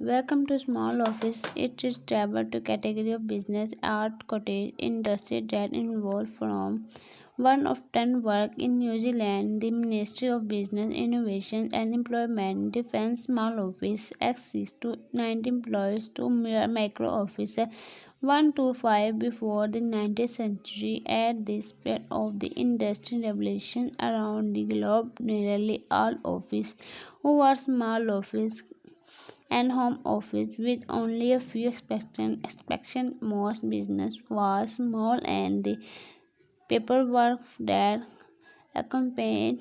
Welcome to Small Office. It is travel to category of business, art, cottage, industry that involve from one of 10 work in New Zealand, the Ministry of Business, Innovation and Employment, Defence Small Office, access to 90 employees to micro officer 1 to 5 before the 19th century. At the spread of the industrial revolution around the globe, nearly all office who were small office and home office with only a few exceptions. Most business was small and the paperwork that accompanied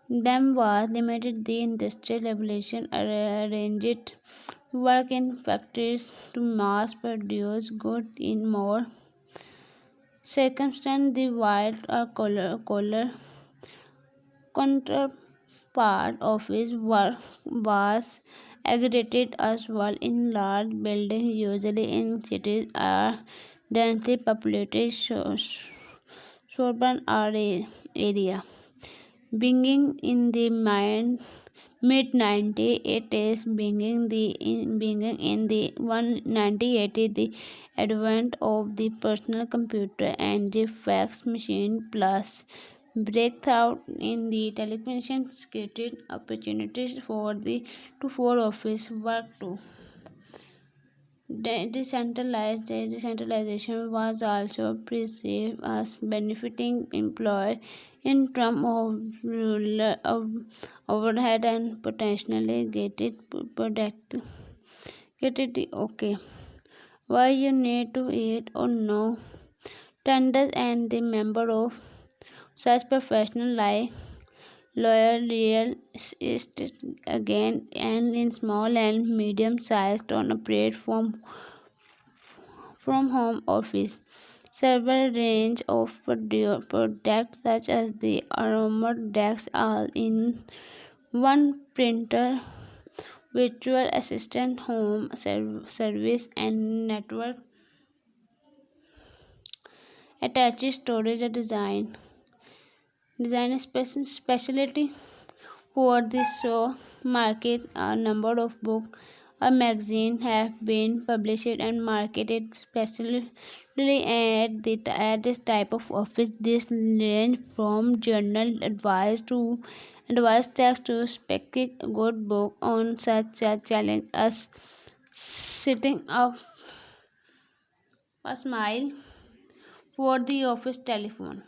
them was limited. The industrial revolution arranged work in factories to mass produce goods in more circumstances. The white or collar counterpart office work was aggregated as well in large buildings, usually in cities or densely populated suburban area. Beginning in the mid 1980s, beginning in the 1980, the advent of the personal computer and the fax machine plus breakthrough in the telecommunications created opportunities for office work too. Decentralization was also perceived as benefiting employers in terms of overhead and potentially get it okay. Why you need to eat or no? Tenders and the member of such professional like lawyer, real estate again, and in small and medium sized on operate from home office. Several range of products such as the armored decks all in one printer, virtual assistant, home service, and network attached storage design specialty for this show market. A number of books or magazines have been published and marketed specially at this type of office. This range from journal advice text to specific good book on such a challenge as setting up a smile for the office telephone.